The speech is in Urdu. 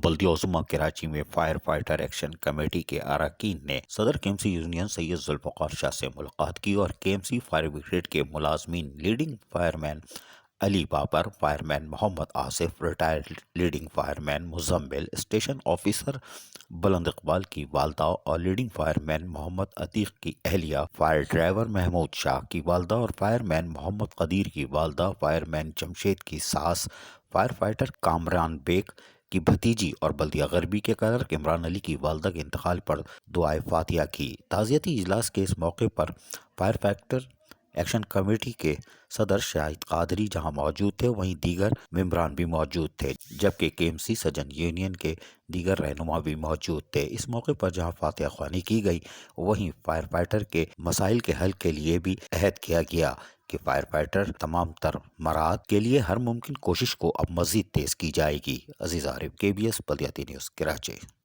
بلدیہ عظمیٰ کراچی میں فائر فائٹر ایکشن کمیٹی کے اراکین نے صدر کے ایم سی یونین سید ذوالفقار شاہ سے ملاقات کی اور کے ایم سی فائر بریگیڈ کے ملازمین لیڈنگ فائر مین علی بابر، فائر مین محمد آصف، ریٹائرڈ لیڈنگ فائر مین مزمل، اسٹیشن آفیسر بلند اقبال کی والدہ اور لیڈنگ فائر مین محمد عتیق کی اہلیہ، فائر ڈرائیور محمود شاہ کی والدہ اور فائر مین محمد قدیر کی والدہ، فائر مین جمشید کی ساس، فائر فائٹر کامران بیگ کی بھتیجی اور بلدیہ غربی کے کلرک عمران علی کی والدہ کے انتقال پر دعائے فاتحہ کی۔ تعزیتی اجلاس کے اس موقع پر فائر فائٹر ایکشن کمیٹی کے صدر شاہد قادری جہاں موجود تھے، وہیں دیگر ممبران بھی موجود تھے، جبکہ کے ایم سی سجن یونین کے دیگر رہنما بھی موجود تھے۔ اس موقع پر جہاں فاتحہ خوانی کی گئی، وہیں فائر فائٹر کے مسائل کے حل کے لیے بھی عہد کیا گیا کہ فائر فائٹر تمام تر مراحل کے لیے ہر ممکن کوشش کو اب مزید تیز کی جائے گی۔ عزیز عارف، KBS بلدیاتی نیوز، کراچی۔